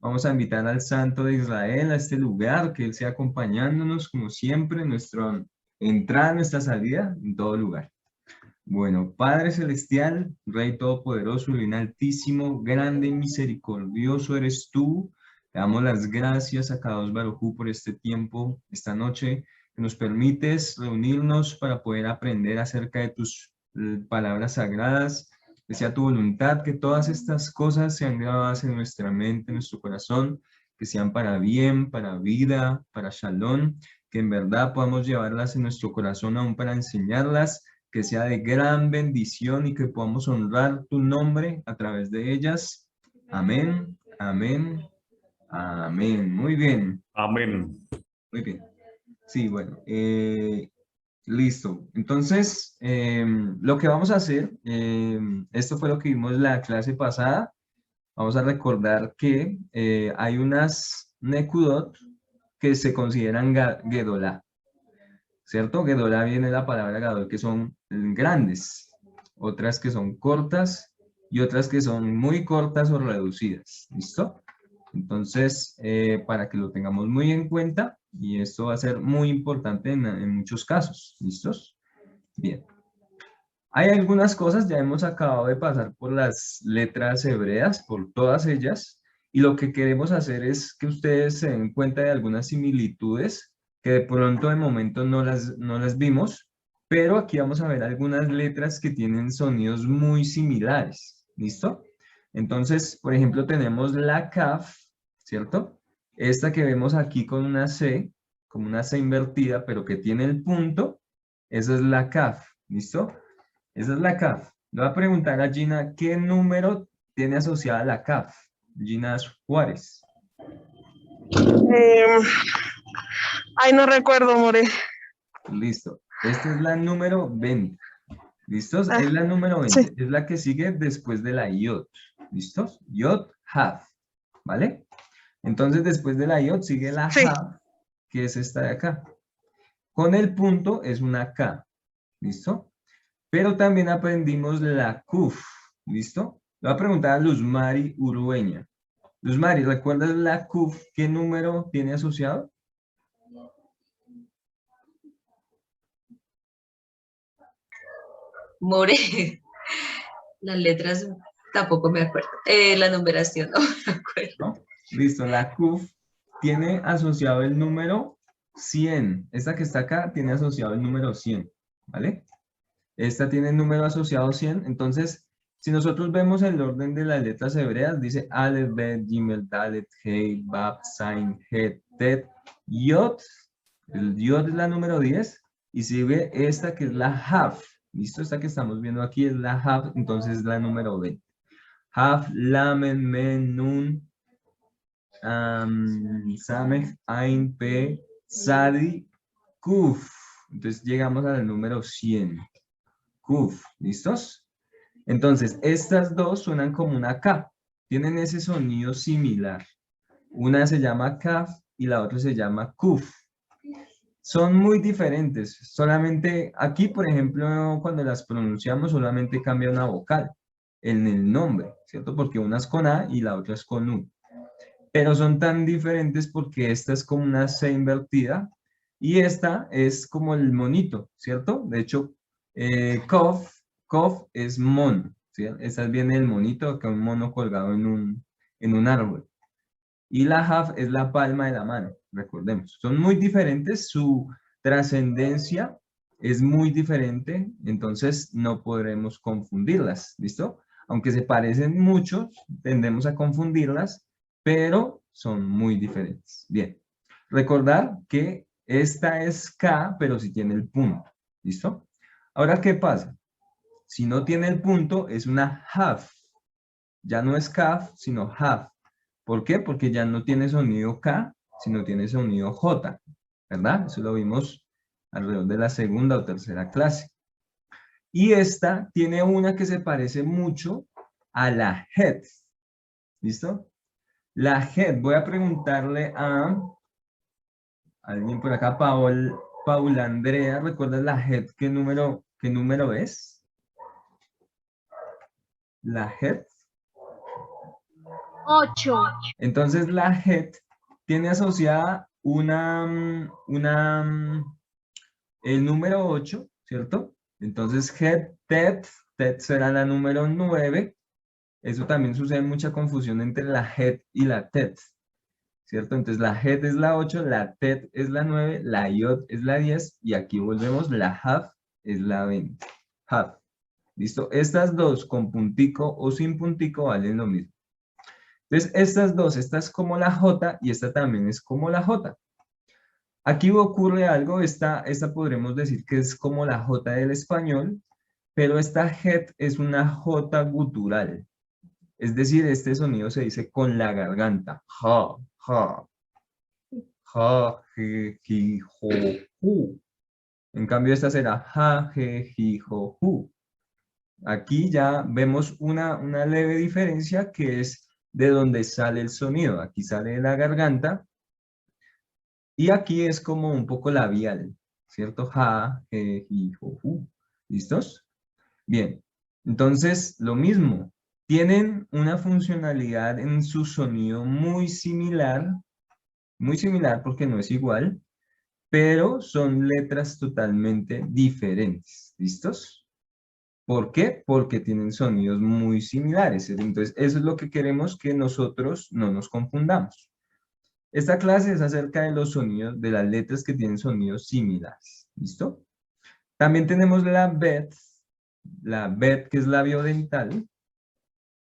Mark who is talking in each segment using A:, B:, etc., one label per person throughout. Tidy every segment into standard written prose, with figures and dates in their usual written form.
A: Vamos a invitar al Santo de Israel a este lugar, que Él sea acompañándonos como siempre en nuestra entrada, nuestra salida, en todo lugar. Bueno, Padre Celestial, Rey Todopoderoso, Divino Altísimo, grande y misericordioso eres tú. Te damos las gracias a Kadosh Baruj Hu por este tiempo, esta noche, que nos permites reunirnos para poder aprender acerca de tus palabras sagradas. Que sea tu voluntad que todas estas cosas sean grabadas en nuestra mente, en nuestro corazón, que sean para bien, para vida, para shalom, que en verdad podamos llevarlas en nuestro corazón aún para enseñarlas, que sea de gran bendición y que podamos honrar tu nombre a través de ellas. Amén, amén, amén. Muy bien,
B: Amén.
A: muy bien. Sí, bueno, listo. Entonces, lo que vamos a hacer, esto fue lo que vimos en la clase pasada. Vamos a recordar que hay unas Nekudot que se consideran Gedolá, ¿cierto? Gedolá viene de la palabra Gadol, que son grandes, otras que son cortas y otras que son muy cortas o reducidas, ¿listo? Entonces, para que lo tengamos muy en cuenta, y esto va a ser muy importante en muchos casos, ¿listos? Bien. Hay algunas cosas, ya hemos acabado de pasar por las letras hebreas, por todas ellas, y lo que queremos hacer es que ustedes se den cuenta de algunas similitudes que de pronto de momento no las vimos, pero aquí vamos a ver algunas letras que tienen sonidos muy similares, ¿listo? Entonces, por ejemplo, tenemos la kaf, ¿cierto? Esta que vemos aquí con una C, como una C invertida, pero que tiene el punto, esa es la kaf, ¿listo? Esa es la CAF. Le voy a preguntar a Gina qué número tiene asociada la CAF. Gina Juárez.
C: Eh, Ay, no recuerdo, More.
A: Listo. Esta es la número 20. ¿Listos?
C: Ah,
A: Es la número
C: sí,
A: 20. Es la que sigue después de la IOT. ¿Listos? IOT, HAF. ¿Vale? Entonces, después de la IOT sigue la
C: sí.
A: HAF, que es esta de acá. Con el punto es una K. ¿Listo? Pero también aprendimos la KUF. ¿Listo? Le voy a preguntar a Luzmari Urueña. Luzmari, ¿recuerdas la CUF? ¿Qué número tiene asociado?
D: More, las letras tampoco me acuerdo. La numeración no me acuerdo.
A: ¿No? Listo, la CUF tiene asociado el número 100. Esta que está acá tiene asociado el número 100, ¿vale? Esta tiene el número asociado 100. Entonces, si nosotros vemos el orden de las letras hebreas, dice Aleph, Bet, Gimel, Dalet, Hei, Bab, Zain, Het, Tet, Yod. El Yod es la número 10. Y sigue esta que es la Haf. ¿Listo? Esta que estamos viendo aquí es la Haf, entonces es la número 20. Haf, Lamen, Men, Nun, Samech, Ain, Pe, Sadi, Kuf. Entonces llegamos al número 100. Kuf, ¿listos? Entonces, estas dos suenan como una K. Tienen ese sonido similar. Una se llama Kaf y la otra se llama Kuf. Son muy diferentes. Solamente aquí, por ejemplo, cuando las pronunciamos, solamente cambia una vocal en el nombre, ¿cierto? Porque una es con A y la otra es con U. Pero son tan diferentes porque esta es como una C invertida y esta es como el monito, ¿cierto? De hecho, Kof es mono, ¿sí? Esta viene del monito, acá un mono colgado en un árbol. Y la Haf es la palma de la mano, recordemos. Son muy diferentes, su trascendencia es muy diferente, entonces no podremos confundirlas, ¿listo? Aunque se parecen mucho, tendemos a confundirlas, pero son muy diferentes. Bien, recordar que esta es K, pero si tiene el punto, ¿listo? Ahora, ¿qué pasa? Si no tiene el punto, es una Haf. Ya no es Kaf, sino Haf. ¿Por qué? Porque ya no tiene sonido K, sino tiene sonido J, ¿verdad? Eso lo vimos alrededor de la segunda o tercera clase. Y esta tiene una que se parece mucho a la Het. ¿Listo? La Het, voy a preguntarle a alguien por acá, Paula Andrea, ¿recuerdas la Het? ¿Qué número es? La Het.
B: 8.
A: Entonces la het tiene asociada el número 8, ¿cierto? Entonces het, tet será la número 9. Eso también sucede mucha confusión entre la het y la tet, ¿cierto? Entonces la het es la 8, la tet es la 9, la yod es la 10 y aquí volvemos, la haf es la 20. Haf. ¿Listo? Estas dos con puntico o sin puntico valen lo mismo. Entonces estas dos, esta es como la J y esta también es como la J. Aquí ocurre algo, esta podremos decir que es como la J del español, pero esta het es una J gutural. Es decir, este sonido se dice con la garganta. Ja, ja. Ja, je, ji, jo, ju. En cambio, esta será ja, je, ji, jo, ju. Aquí ya vemos una leve diferencia que es de donde sale el sonido. Aquí sale de la garganta y aquí es como un poco labial, ¿cierto? Ja, je, ji, jo, ju. ¿Listos? Bien, entonces lo mismo. Tienen una funcionalidad en su sonido muy similar porque no es igual, pero son letras totalmente diferentes. ¿Listos? ¿Por qué? Porque tienen sonidos muy similares. Entonces, eso es lo que queremos que nosotros no nos confundamos. Esta clase es acerca de los sonidos, de las letras que tienen sonidos similares. ¿Listo? También tenemos la bet que es labio dental,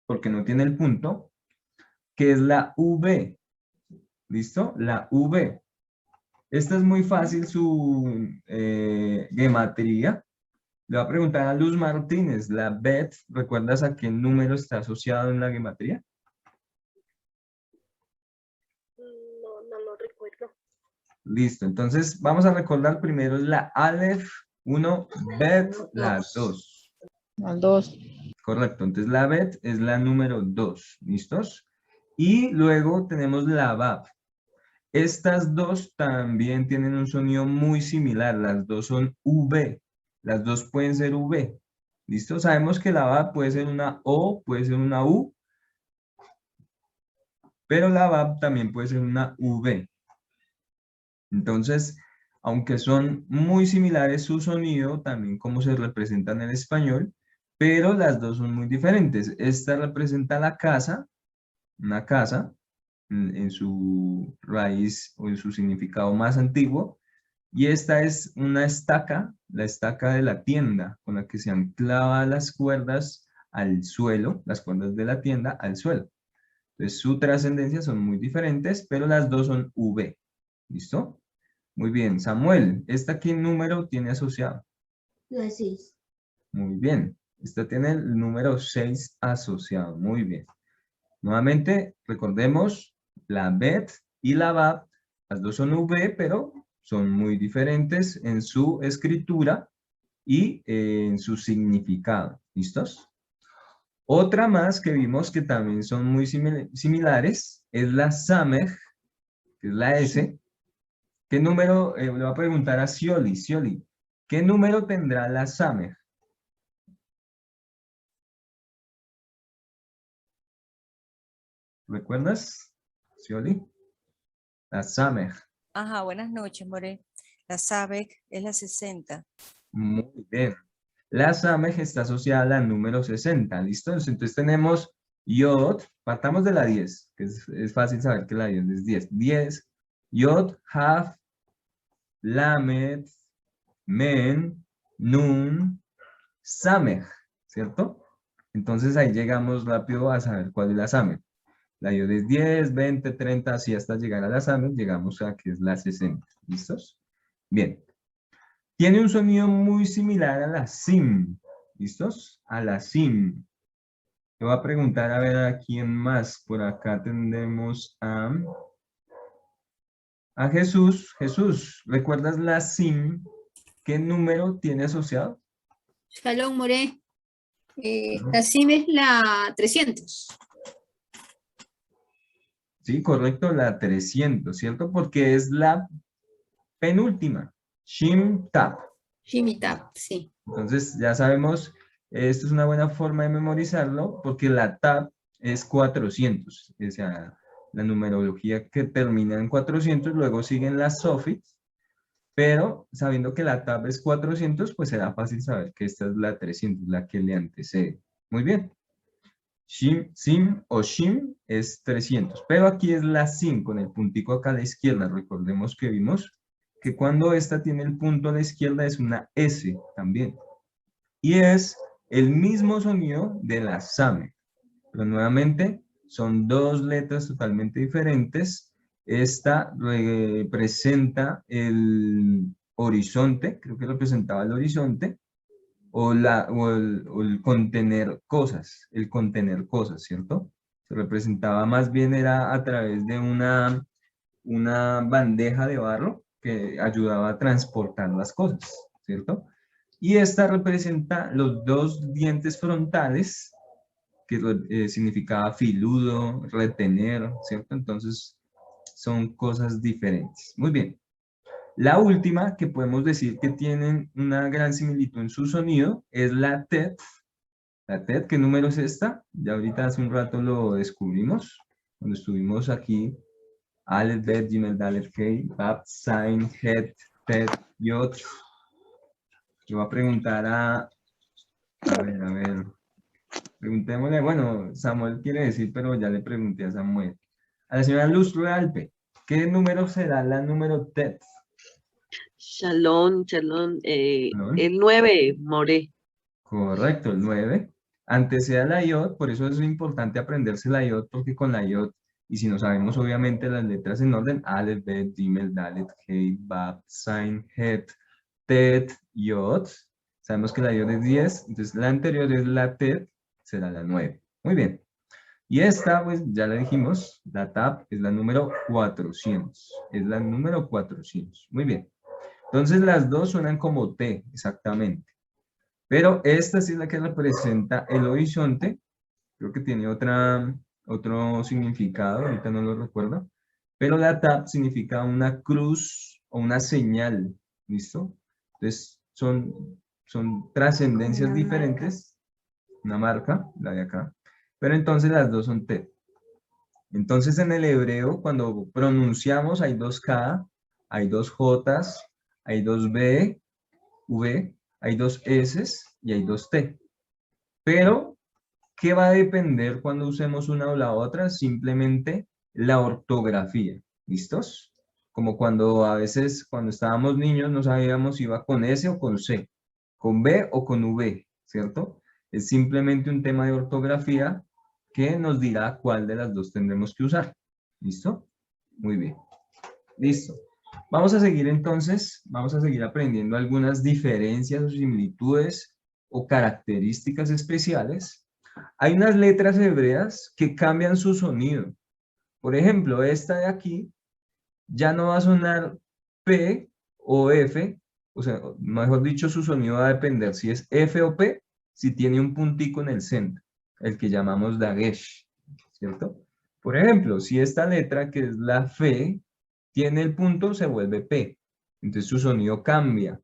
A: porque no tiene el punto, que es la V. ¿Listo? La V. Esta es muy fácil su gematría. Le voy a preguntar a Luz Martínez, la bet, ¿recuerdas a qué número está asociado en la gematría?
B: No lo recuerdo.
A: Listo, entonces vamos a recordar primero la Aleph 1, bet, la 2.
E: Al 2.
A: Correcto, entonces la bet es la número 2, ¿listos? Y luego tenemos la Bab. Estas dos también tienen un sonido muy similar, las dos son V, las dos pueden ser V. ¿Listo? Sabemos que la Bab puede ser una O, puede ser una U, pero la Bab también puede ser una V. Entonces, aunque son muy similares su sonido, también como se representan en español, pero las dos son muy diferentes. Esta representa la casa, una casa, en su raíz o en su significado más antiguo, y esta es una estaca, la estaca de la tienda, con la que se anclaban las cuerdas al suelo, las cuerdas de la tienda al suelo. Entonces su trascendencia son muy diferentes, pero las dos son V. ¿Listo? Muy bien. Samuel, ¿esta qué número tiene asociado?
B: La 6.
A: Muy bien. Esta tiene el número 6 asociado. Muy bien. Nuevamente, recordemos la bet y la bab. Las dos son V, pero son muy diferentes en su escritura y en su significado. ¿Listos? Otra más que vimos que también son muy similares es la Samej, que es la S. ¿Qué número? Le voy a preguntar a Scioli. Scioli, ¿qué número tendrá la Samej? ¿Recuerdas, Scioli? La Samej.
F: Ajá, buenas noches, More. La SABEC es la 60.
A: Muy bien. La Samej está asociada al número 60, ¿listo? Entonces tenemos Yod, partamos de la 10, que es fácil saber que la 10 es 10. 10, Yod, Haf, Lamed, Men, Nun, Samej, ¿cierto? Entonces ahí llegamos rápido a saber cuál es la Samej. La Yod es 10, 20, 30, así hasta llegar a la Samej, llegamos a que es la 60, ¿listos? Bien. Tiene un sonido muy similar a la sim. ¿Listos? A la sim. Le voy a preguntar a ver a quién más. Por acá tendremos a Jesús. Jesús, ¿recuerdas la sim? ¿Qué número tiene asociado?
G: Shalom, More. La SIM es la 300.
A: Sí, correcto, la 300, ¿cierto? Porque es la penúltima. Shim tap.
G: Shimitab, sí.
A: Entonces, ya sabemos, esto es una buena forma de memorizarlo, porque la tab es 400. O sea, la numerología que termina en 400, luego siguen las sufix, pero sabiendo que la tab es 400, pues será fácil saber que esta es la 300, la que le antecede. Muy bien. Shim, sim o shim es 300, pero aquí es la sim con el puntico acá a la izquierda. Recordemos que vimos que cuando esta tiene el punto a la izquierda es una S también. Y es el mismo sonido de la same. Pero nuevamente son dos letras totalmente diferentes. Esta representa el horizonte, creo que representaba el horizonte, o el contener cosas, ¿cierto? Se representaba más bien era a través de una bandeja de barro que ayudaba a transportar las cosas, ¿cierto? Y esta representa los dos dientes frontales, que significaba filudo, retener, ¿cierto? Entonces, son cosas diferentes. Muy bien. La última que podemos decir que tienen una gran similitud en su sonido es la TET. La TET, ¿qué número es esta? Ya ahorita hace un rato lo descubrimos, cuando estuvimos aquí. Aleph, Bet, Gimel, Dalet, Kei, Bab, Zain, Het, Tet, Yod. Yo voy a preguntar a ver. Preguntémosle, bueno, Samuel quiere decir, pero ya le pregunté a Samuel. A la señora Luz Realpe, ¿qué número será la número TET?
E: Shalom, shalom.
A: ¿No?
E: El 9, More.
A: Correcto, el 9. Antecede a la iod, por eso es importante aprenderse la iod, porque con la iod, y si no sabemos obviamente las letras en orden, Aleph, Bet, Gimel, Dalet, Hei, Bab, Zain, Het, Tet, Yod, sabemos que la iod es 10, entonces la anterior es la Tet, será la 9. Muy bien. Y esta, pues ya le dijimos, la tab es la número 400. Es la número 400. Muy bien. Entonces las dos suenan como T, exactamente. Pero esta sí es la que representa el horizonte. Creo que tiene otro significado, ahorita no lo recuerdo. Pero la tab significa una cruz o una señal. ¿Listo? Entonces son trascendencias
F: Una
A: diferentes. Una marca, la de acá. Pero entonces las dos son T. Entonces en el hebreo, cuando pronunciamos, hay dos K, hay dos J, hay dos B, V, hay dos S y hay dos T. Pero, ¿qué va a depender cuando usemos una o la otra? Simplemente la ortografía. ¿Listos? Como cuando a veces, cuando estábamos niños, no sabíamos si iba con S o con C, con B o con V, ¿cierto? Es simplemente un tema de ortografía que nos dirá cuál de las dos tendremos que usar. ¿Listo? Muy bien. Listo. Vamos a seguir entonces, vamos a seguir aprendiendo algunas diferencias o similitudes o características especiales. Hay unas letras hebreas que cambian su sonido. Por ejemplo, esta de aquí ya no va a sonar P o F, o sea, mejor dicho, su sonido va a depender si es F o P, si tiene un puntico en el centro, el que llamamos dagesh, ¿cierto? Por ejemplo, si esta letra, que es la F, tiene el punto, se vuelve P, entonces su sonido cambia.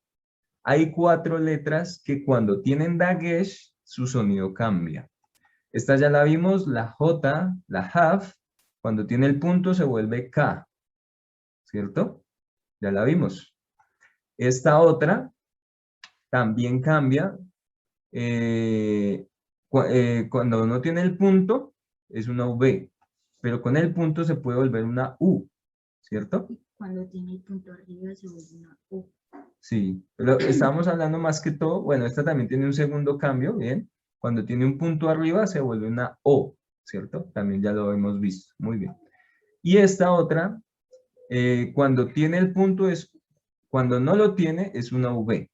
A: Hay 4 letras que cuando tienen dagesh, su sonido cambia. Esta ya la vimos, la J, la Haf, cuando tiene el punto se vuelve K, ¿cierto? Ya la vimos. Esta otra también cambia. Cuando no tiene el punto, es una V, pero con el punto se puede volver una U, ¿cierto?
B: Cuando tiene el punto arriba se vuelve una U.
A: Sí, pero estamos hablando más que todo, bueno, esta también tiene un segundo cambio, ¿bien? Cuando tiene un punto arriba se vuelve una O, ¿cierto? También ya lo hemos visto, muy bien. Y esta otra, cuando tiene el punto cuando no lo tiene es una V,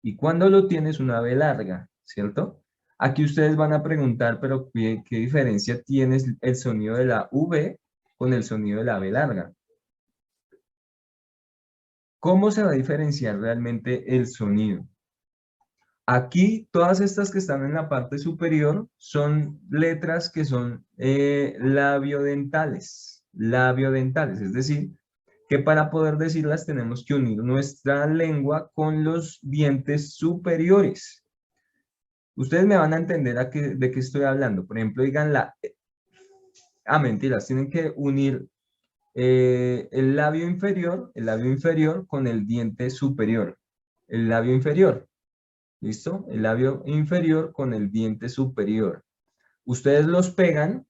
A: y cuando lo tiene es una V larga, ¿cierto? Aquí ustedes van a preguntar, pero ¿qué diferencia tiene el sonido de la V con el sonido de la V larga? ¿Cómo se va a diferenciar realmente el sonido? Aquí, todas estas que están en la parte superior son letras que son labiodentales, es decir, que para poder decirlas tenemos que unir nuestra lengua con los dientes superiores. Ustedes me van a entender de qué estoy hablando. Por ejemplo, digan la mentiras, tienen que unir el labio inferior con el diente superior. El labio inferior, ¿listo? El labio inferior con el diente superior. Ustedes los pegan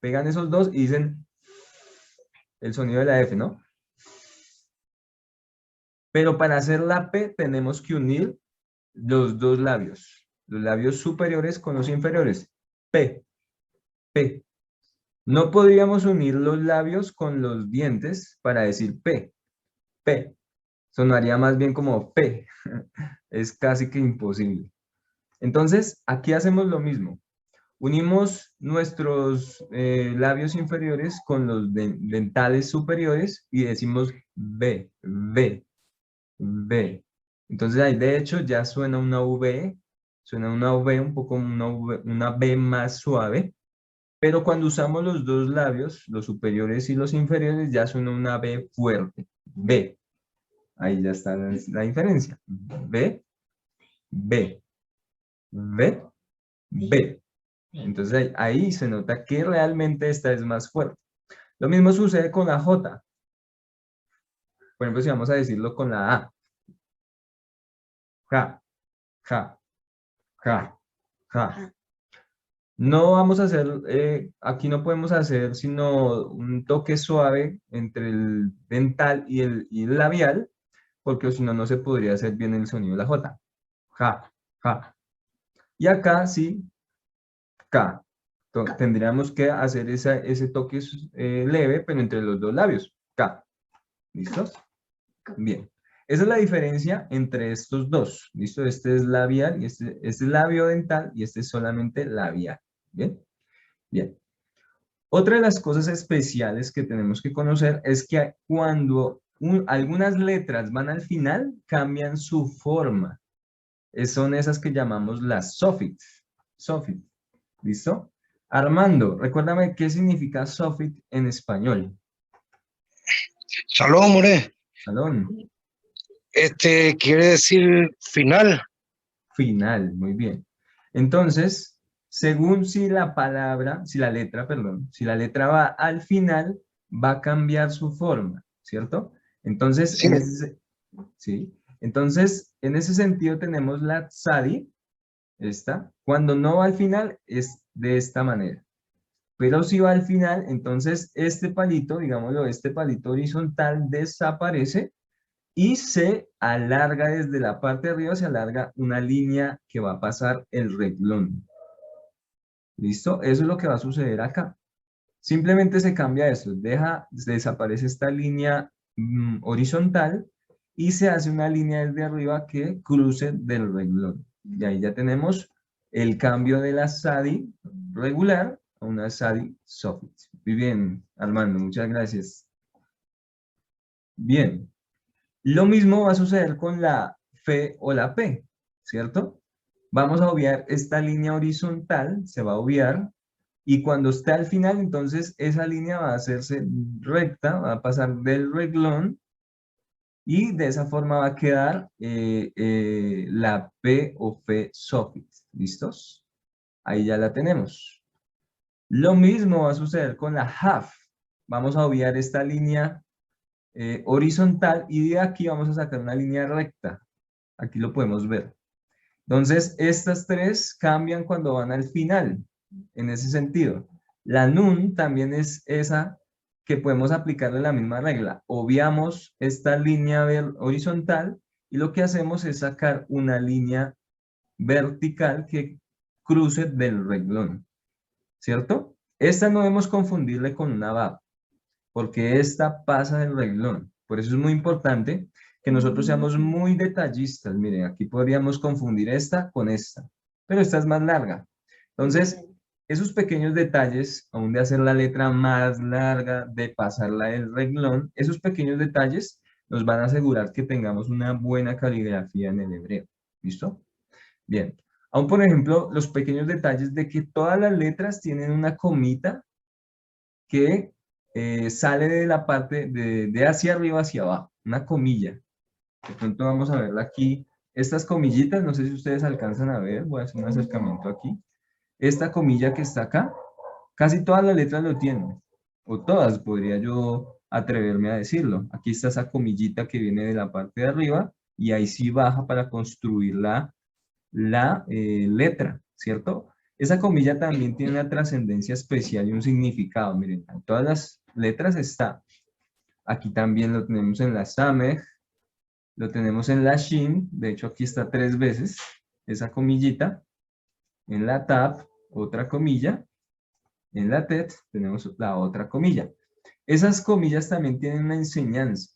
A: esos dos y dicen el sonido de la F, ¿no? Pero para hacer la P tenemos que unir los dos labios superiores con los inferiores. P, P. No podríamos unir los labios con los dientes para decir P, P. Sonaría más bien como P. Es casi que imposible. Entonces, aquí hacemos lo mismo. Unimos nuestros labios inferiores con los dentales superiores y decimos B, B, B. Entonces ahí de hecho ya suena una V, un poco una B más suave. Pero cuando usamos los dos labios, los superiores y los inferiores, ya suena una B fuerte. B. Ahí ya está la diferencia. B, B, B, B. Entonces ahí se nota que realmente esta es más fuerte. Lo mismo sucede con la J. Por ejemplo, si vamos a decirlo con la A. Ja, ja, ja, ja. No vamos a hacer, aquí no podemos hacer sino un toque suave entre el dental y el labial, porque si no, no se podría hacer bien el sonido de la J. Ja, ja. Y acá sí, K. Tendríamos que hacer ese toque leve, pero entre los dos labios. K. ¿Listos? Bien. Esa es la diferencia entre estos dos. ¿Listo? Este es labial y este es labio dental y este es solamente labial. ¿Bien? Bien. Otra de las cosas especiales que tenemos que conocer es que cuando algunas letras van al final, cambian su forma. Son esas que llamamos las sufix. Sufix. ¿Listo? Armando, recuérdame qué significa sufix en español.
H: Salón, more.
A: Salón.
H: Quiere decir final.
A: Final, muy bien. Entonces, según si la letra va al final, va a cambiar su forma, ¿cierto? Entonces,
H: Sí.
A: Entonces, en ese sentido tenemos la tzadi, esta. Cuando no va al final, es de esta manera. Pero si va al final, entonces este palito, digámoslo, este palito horizontal desaparece y se alarga desde la parte de arriba, se alarga una línea que va a pasar el renglón. ¿Listo? Eso es lo que va a suceder acá. Simplemente se cambia eso, desaparece esta línea horizontal y se hace una línea desde arriba que cruce del renglón. Y ahí ya tenemos el cambio de la tzadi regular a una tzadi sufix. Muy bien, Armando, muchas gracias. Bien. Lo mismo va a suceder con la F o la P, ¿cierto? Vamos a obviar esta línea horizontal, se va a obviar, y cuando esté al final, entonces esa línea va a hacerse recta, va a pasar del renglón, y de esa forma va a quedar la P o F sufix. ¿Listos? Ahí ya la tenemos. Lo mismo va a suceder con la HAF. Vamos a obviar esta línea horizontal y de aquí vamos a sacar una línea recta. Aquí lo podemos ver. Entonces, estas tres cambian cuando van al final, en ese sentido. La nun también es esa que podemos aplicarle la misma regla. Obviamos esta línea horizontal y lo que hacemos es sacar una línea vertical que cruce del renglón, ¿cierto? Esta no debemos confundirle con una bab, porque esta pasa del renglón. Por eso es muy importante que nosotros seamos muy detallistas. Miren, aquí podríamos confundir esta con esta, pero esta es más larga. Entonces, esos pequeños detalles, aún de hacer la letra más larga, de pasarla del renglón, esos pequeños detalles nos van a asegurar que tengamos una buena caligrafía en el hebreo. ¿Listo? Bien. Aún, por ejemplo, los pequeños detalles de que todas las letras tienen una comita que sale de la parte de hacia arriba hacia abajo, una comilla. De pronto vamos a verla aquí. Estas comillitas, no sé si ustedes alcanzan a ver, voy a hacer un acercamiento aquí. Esta comilla que está acá, Casi todas las letras lo tienen, o todas, podría yo atreverme a decirlo. Aquí está esa comillita que viene de la parte de arriba, y ahí sí baja para construir la letra, ¿cierto? Esa comilla también tiene una trascendencia especial y un significado. Miren, en todas las letras está. Aquí también lo tenemos en la Samej, lo tenemos en la Shin, de hecho aquí está 3 veces, esa comillita. En la Tap, otra comilla. En la Tet tenemos la otra comilla. Esas comillas también tienen una enseñanza.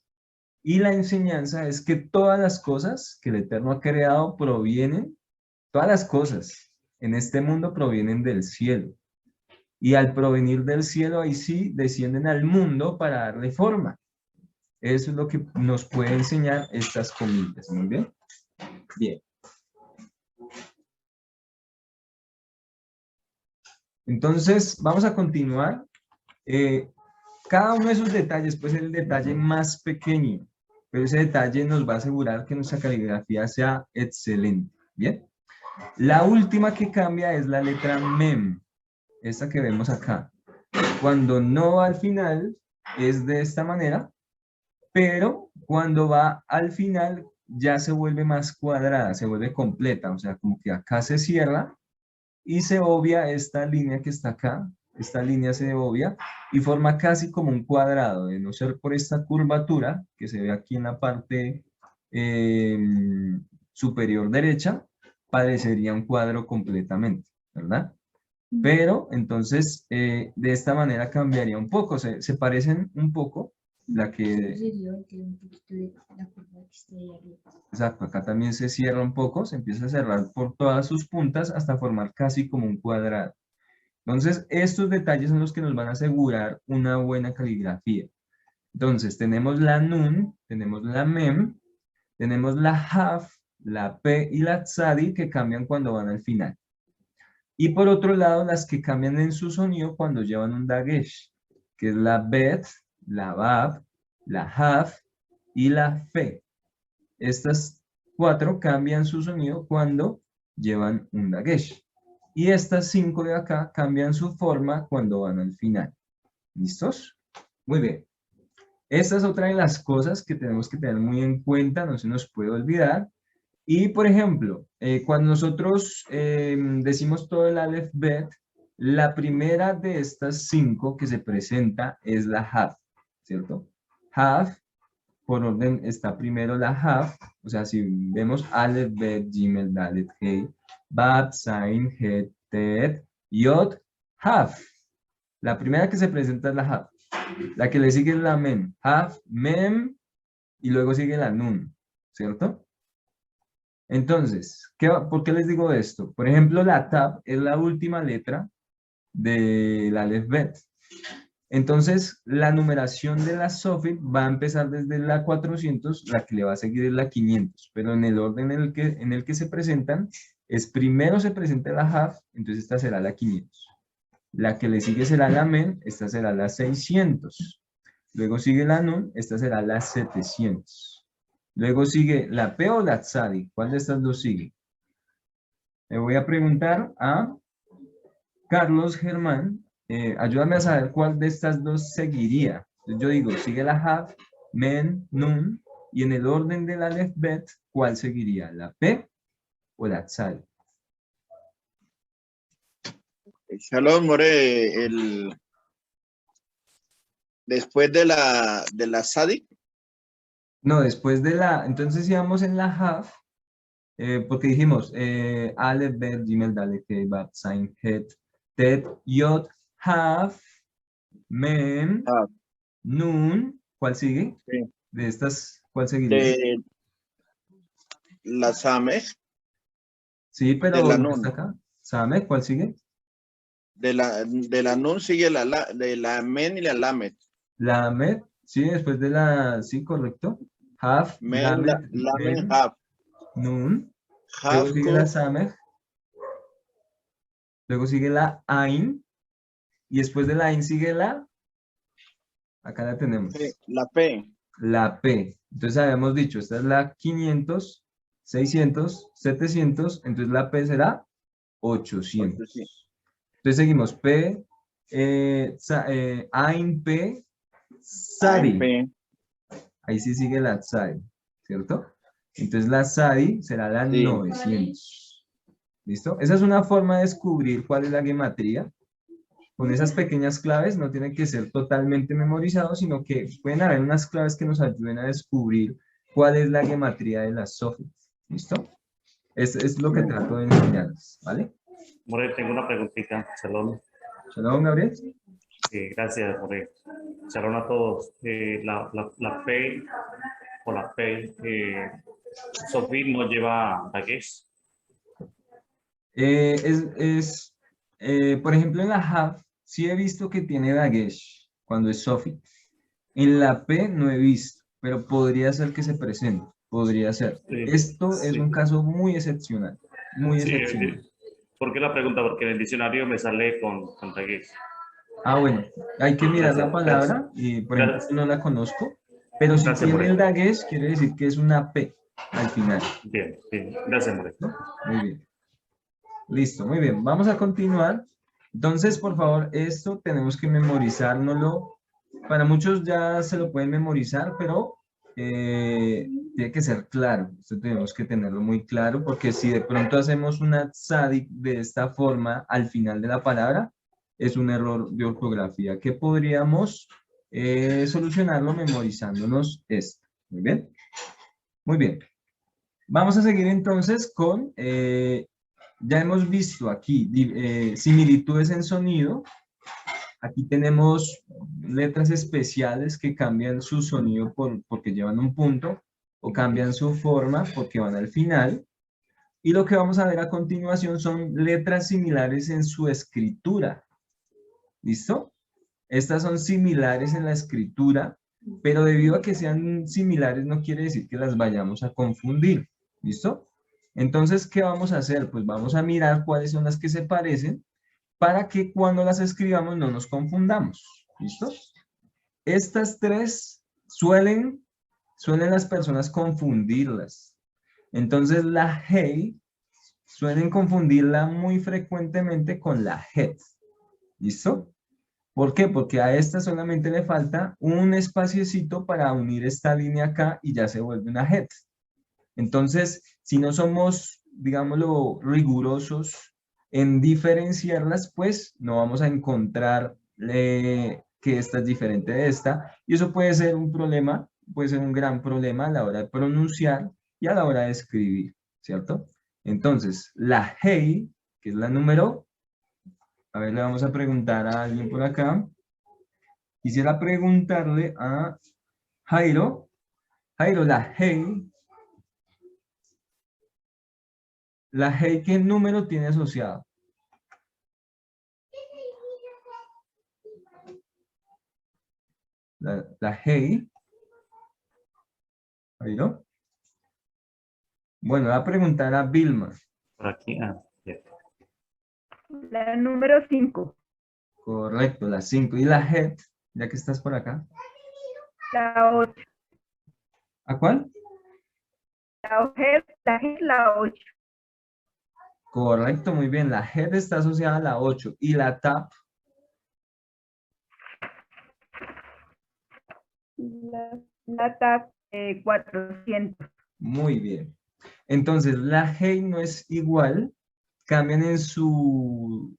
A: Y la enseñanza es que todas las cosas que el Eterno ha creado provienen, todas las cosas en este mundo provienen del cielo. Y al provenir del cielo, ahí sí descienden al mundo para darle forma. Eso es lo que nos puede enseñar estas comillas. ¿Muy bien? Bien. Entonces, vamos a continuar. Cada uno de esos detalles puede ser el detalle más pequeño, pero ese detalle nos va a asegurar que nuestra caligrafía sea excelente. Bien. La última que cambia es la letra Mem, esta que vemos acá. Cuando no va al final es de esta manera, pero cuando va al final ya se vuelve más cuadrada, se vuelve completa, o sea, como que acá se cierra y se obvia esta línea que está acá, esta línea se obvia y forma casi como un cuadrado, de no ser por esta curvatura que se ve aquí en la parte superior derecha, parecería un cuadro completamente, ¿verdad? Pero entonces de esta manera cambiaría un poco, se parecen un poco, la que... Exacto, acá también se cierra un poco, se empieza a cerrar por todas sus puntas hasta formar casi como un cuadrado. Entonces estos detalles son los que nos van a asegurar una buena caligrafía. Entonces tenemos la Nun, tenemos la Mem, tenemos la Haf, la P y la Tzadi que cambian cuando van al final. Y por otro lado, las que cambian en su sonido cuando llevan un dagesh, que es la Bet, la Bab, la Haf y la Fe. Estas 4 cambian su sonido cuando llevan un dagesh. Y estas 5 de acá cambian su forma cuando van al final. ¿Listos? Muy bien. Esta es otra de las cosas que tenemos que tener muy en cuenta, no se nos puede olvidar. Y, por ejemplo, cuando nosotros decimos todo el Aleph Bet, la primera de estas 5 que se presenta es la Haf, ¿cierto? Haf, por orden, está primero la Haf, o sea, si vemos Aleph Bet, Gimel, Dalet, Hei, Bab, Zain, Het, Tet, Yod, Haf. La primera que se presenta es la Haf. La que le sigue es la Mem. Haf, Mem, y luego sigue la Nun, ¿cierto? Entonces, ¿por qué les digo esto? Por ejemplo, la Tab es la última letra del Aleph Bet. Entonces, la numeración de la Sofit va a empezar desde la 400, la que le va a seguir es la 500, pero en el orden en el que se presentan, es primero se presenta la Haf, entonces esta será la 500. La que le sigue será la Men, esta será la 600. Luego sigue la Nun, esta será la 700. Luego sigue la P o la Tzadi. ¿Cuál de estas dos sigue? Le voy a preguntar a Carlos Germán. Ayúdame a saber cuál de estas dos seguiría. Entonces yo digo, sigue la Haf, Men, Nun. Y en el orden del Aleph Bet, ¿cuál seguiría? ¿La P o la Tzadi?
I: Shalom, More, después de la Sadik.
A: No, después de la, entonces íbamos en la Haf, porque dijimos Aleph, Bet, Gimel, Dalet, Hei, Bab, Zain, Het, Tet, Yod, Haf, Mem, Nun. ¿Cuál sigue?
I: Sí.
A: De estas, ¿cuál seguiría?
I: De la Sameh.
A: Sí, pero
I: de la
A: ¿dónde
I: Nun.
A: está acá? ¿Sabe cuál sigue?
I: De la Nun sigue de la Men y la Lamet.
A: La Met, sí, después de la, sí, correcto. Haf,
I: Men,
A: Lamet,
I: Lamet,
A: Men,
I: Haf.
A: Nun. Luego
I: Haf,
A: sigue la Sameh. Luego sigue la Ain. Y después de la Ain sigue la, acá la tenemos.
I: la P.
A: La P. Entonces habíamos dicho, esta es la 500, 600, 700. Entonces la P será 800. Entonces seguimos P, Ain P, Sadi.
I: AMP.
A: Ahí sí sigue la Sadi, ¿cierto? Entonces la Sadi será la
I: Sí.
A: 900. ¿Listo? Esa es una forma de descubrir cuál es la gematría. Con esas pequeñas claves no tiene que ser totalmente memorizado, sino que pueden haber unas claves que nos ayuden a descubrir cuál es la gematría de las SOFIT. ¿Listo? Es lo que trato de enseñarles, ¿vale?
J: More, tengo una preguntita. Shalom.
A: Shalom, Gabriel.
J: Gracias, More. Shalom a todos. La P o la P, Sofía no lleva dagesh.
A: Por ejemplo, en la HAF sí he visto que tiene dagesh cuando es SOFIT. En la P no he visto, pero podría ser que se presente. Podría ser.
J: Sí,
A: Esto es
J: sí.
A: un caso muy excepcional. Muy
J: Sí,
A: excepcional.
J: ¿por qué la pregunta? Porque en el diccionario me sale con dagesh.
A: Ah, bueno. Hay que mirar la
J: Gracias,
A: palabra y, por ejemplo,
J: gracias.
A: yo no la conozco, pero si
J: Gracias,
A: tiene el
J: More.
A: dagesh, quiere decir que es una P al final.
J: Bien, bien. Gracias, More.
A: ¿No? Muy bien. Listo, muy bien. Vamos a continuar. Entonces, por favor, esto tenemos que memorizárnoslo. Para muchos ya se lo pueden memorizar, pero tiene que ser claro. Esto tenemos que tenerlo muy claro, porque si de pronto hacemos una tzadik de esta forma al final de la palabra, es un error de ortografía que podríamos solucionarlo memorizándonos esto. Muy bien. Muy bien. Vamos a seguir entonces con... ya hemos visto aquí similitudes en sonido. Aquí tenemos letras especiales que cambian su sonido porque llevan un punto o cambian su forma porque van al final. Y lo que vamos a ver a continuación son letras similares en su escritura. ¿Listo? Estas son similares en la escritura, pero debido a que sean similares no quiere decir que las vayamos a confundir. ¿Listo? Entonces, ¿qué vamos a hacer? Pues vamos a mirar cuáles son las que se parecen para que cuando las escribamos no nos confundamos. ¿Listo? Estas tres suelen las personas confundirlas. Entonces, la hey suelen confundirla muy frecuentemente con la het. ¿Listo? ¿Por qué? Porque a esta solamente le falta un espaciecito para unir esta línea acá y ya se vuelve una het. Entonces, si no somos, digámoslo, rigurosos en diferenciarlas, pues no vamos a encontrar que esta es diferente de esta. Y eso puede ser un problema, puede ser un gran problema a la hora de pronunciar y a la hora de escribir, ¿cierto? Entonces, la hey, que es la número, a ver, le vamos a preguntar a alguien por acá. Quisiera preguntarle a Jairo. Jairo, la hey, ¿qué número tiene asociado? La hey. Jairo. Bueno, voy a preguntar a Vilma.
J: Por aquí, bien.
C: La número 5.
A: Correcto, la 5. ¿Y la het? Ya que estás por acá.
C: La 8.
A: ¿A cuál?
C: La 8.
A: Correcto, muy bien. La het está asociada a la 8. ¿Y la tap?
C: La TAP 400.
A: Muy bien. Entonces, la hey no es igual. Cambian en su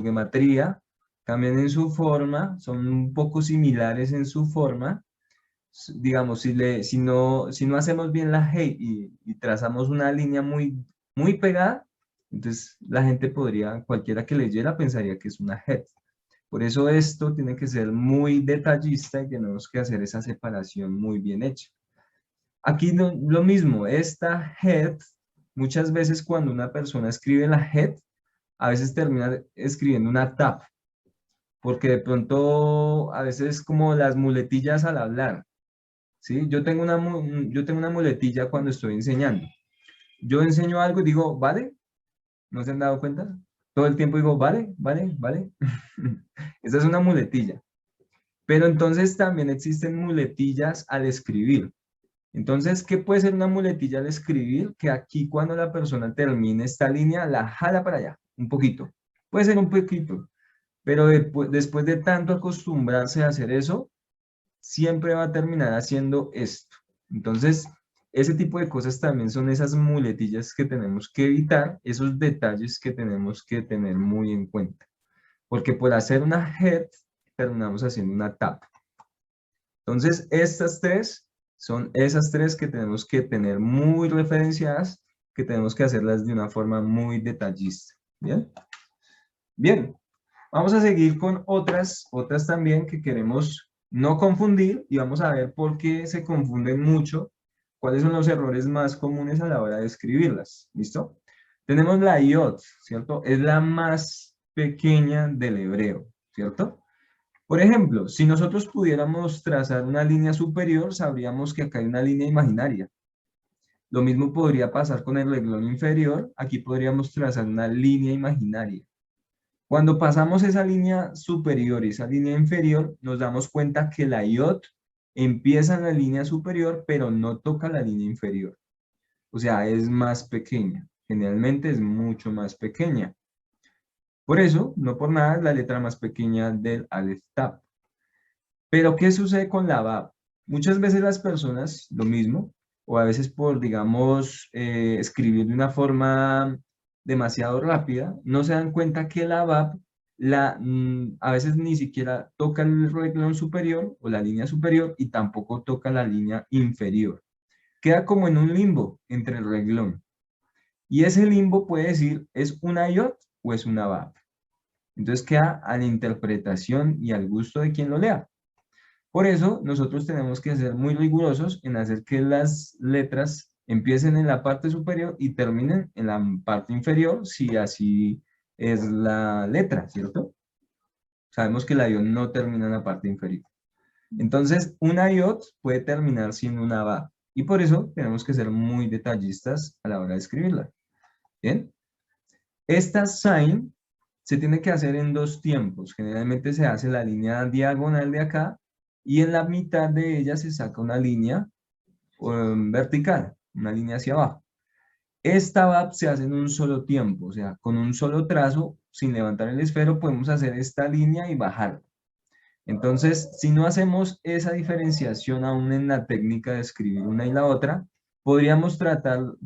A: gematría, cambian en su forma, son un poco similares en su forma. Digamos, si no hacemos bien la hey y trazamos una línea muy pegada, entonces la gente cualquiera que leyera pensaría que es una het. Por eso esto tiene que ser muy detallista y tenemos que hacer esa separación muy bien hecha. Aquí lo mismo, esta het, muchas veces cuando una persona escribe la het, a veces termina escribiendo una tap, porque de pronto a veces como las muletillas al hablar, ¿sí? Yo tengo una muletilla cuando estoy enseñando. Yo enseño algo y digo, ¿vale? ¿No se han dado cuenta? Todo el tiempo digo, ¿vale? ¿Vale? ¿Vale? Esa es una muletilla. Pero entonces también existen muletillas al escribir. Entonces, ¿qué puede ser una muletilla al escribir? Que aquí cuando la persona termine esta línea, la jala para allá, un poquito. Puede ser un poquito. pero después de tanto acostumbrarse a hacer eso, siempre va a terminar haciendo esto. Entonces, ese tipo de cosas también son esas muletillas que tenemos que evitar, esos detalles que tenemos que tener muy en cuenta. Porque por hacer una head, terminamos haciendo una tap. Entonces, estas tres son esas tres que tenemos que tener muy referenciadas, que tenemos que hacerlas de una forma muy detallista. ¿Bien? Bien. Vamos a seguir con otras también que queremos no confundir y vamos a ver por qué se confunden mucho, cuáles son los errores más comunes a la hora de escribirlas. ¿Listo? Tenemos la iot, ¿cierto? Es la más pequeña del hebreo, ¿cierto? Por ejemplo, si nosotros pudiéramos trazar una línea superior, sabríamos que acá hay una línea imaginaria. Lo mismo podría pasar con el renglón inferior. Aquí podríamos trazar una línea imaginaria. Cuando pasamos esa línea superior y esa línea inferior, nos damos cuenta que la iot empieza en la línea superior, pero no toca la línea inferior. O sea, es más pequeña. Generalmente es mucho más pequeña. Por eso, no por nada, es la letra más pequeña del Aleph Tap. Pero, ¿qué sucede con la Bab? Muchas veces las personas, lo mismo, o a veces por, digamos, escribir de una forma demasiado rápida, no se dan cuenta que la Bab, a veces ni siquiera toca el renglón superior o la línea superior y tampoco toca la línea inferior. Queda como en un limbo entre el renglón. Y ese limbo puede decir, ¿es una iot o es una Bab? Entonces queda a la interpretación y al gusto de quien lo lea. Por eso nosotros tenemos que ser muy rigurosos en hacer que las letras empiecen en la parte superior y terminen en la parte inferior, si así es la letra, ¿cierto? Sabemos que la iot no termina en la parte inferior. Entonces, una iot puede terminar siendo una Bab. Y por eso tenemos que ser muy detallistas a la hora de escribirla. ¿Bien? Esta sign se tiene que hacer en dos tiempos. Generalmente se hace la línea diagonal de acá y en la mitad de ella se saca una línea vertical, una línea hacia abajo. Esta Bab se hace en un solo tiempo, o sea, con un solo trazo, sin levantar el esfero, podemos hacer esta línea y bajarla. Entonces, si no hacemos esa diferenciación aún en la técnica de escribir una y la otra, podríamos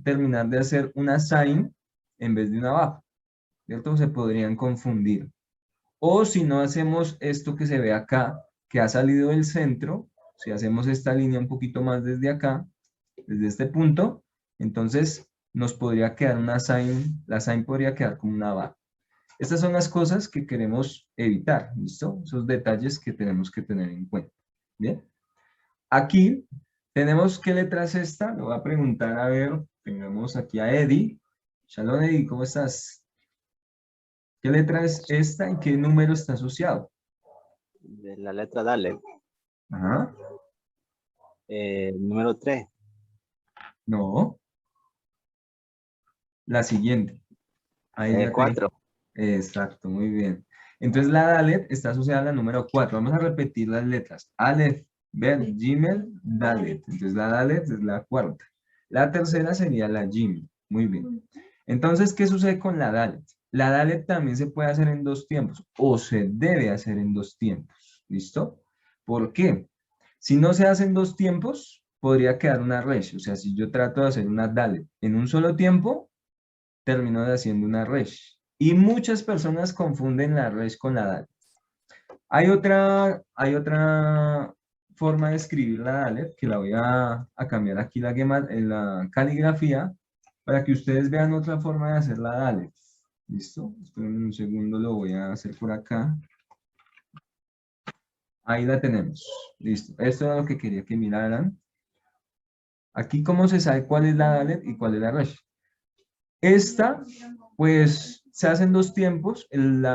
A: terminar de hacer una sign en vez de una Bab, ¿cierto? Se podrían confundir. O si no hacemos esto que se ve acá, que ha salido del centro, si hacemos esta línea un poquito más desde acá, desde este punto, entonces nos podría quedar una sign, la sign podría quedar como una Bab. Estas son las cosas que queremos evitar, ¿listo? Esos detalles que tenemos que tener en cuenta. ¿Bien? Aquí tenemos, ¿qué letra es esta? Le voy a preguntar, a ver, tengamos aquí a Eddie. Shalom, Eddie, ¿cómo estás? ¿Qué letra es esta y qué número está asociado?
K: De la letra Dale.
A: Ajá.
K: Número 3.
A: No. La siguiente. Ahí ya
K: 4.
A: Exacto, muy bien. Entonces la Dalet está asociada a la número 4. Vamos a repetir las letras. Aleph, Bet, Gimel, Dalet. Entonces la Dalet es la cuarta. La tercera sería la Gimel. Muy bien. Entonces, ¿qué sucede con la Dalet? La Dalet también se puede hacer en dos tiempos, o se debe hacer en dos tiempos. ¿Listo? ¿Por qué? Si no se hace en dos tiempos, podría quedar una Resh. O sea, si yo trato de hacer una Dalet en un solo tiempo, termino de haciendo una Resh. Y muchas personas confunden la Resh con la Dalet. Hay otra forma de escribir la Dalet, que la voy a cambiar aquí en la caligrafía, para que ustedes vean otra forma de hacer la Dalet. ¿Listo? Esperen un segundo, lo voy a hacer por acá. Ahí la tenemos. Listo. Esto era lo que quería que miraran. Aquí, ¿cómo se sabe cuál es la Dalet y cuál es la Resh? Esta, pues, se hace en dos tiempos. El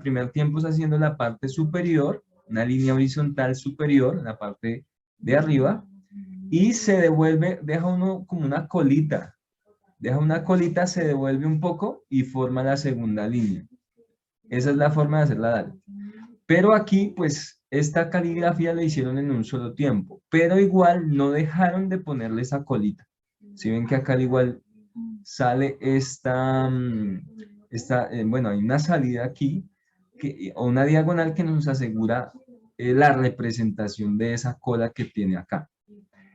A: primer tiempo es haciendo la parte superior, una línea horizontal superior, la parte de arriba, y se devuelve, deja uno como una colita. Deja una colita, se devuelve un poco y forma la segunda línea. Esa es la forma de hacer la Dalet. Pero aquí, pues, esta caligrafía la hicieron en un solo tiempo, pero igual no dejaron de ponerle esa colita. Si ven que acá al igual sale bueno, hay una salida aquí, o una diagonal que nos asegura la representación de esa cola que tiene acá.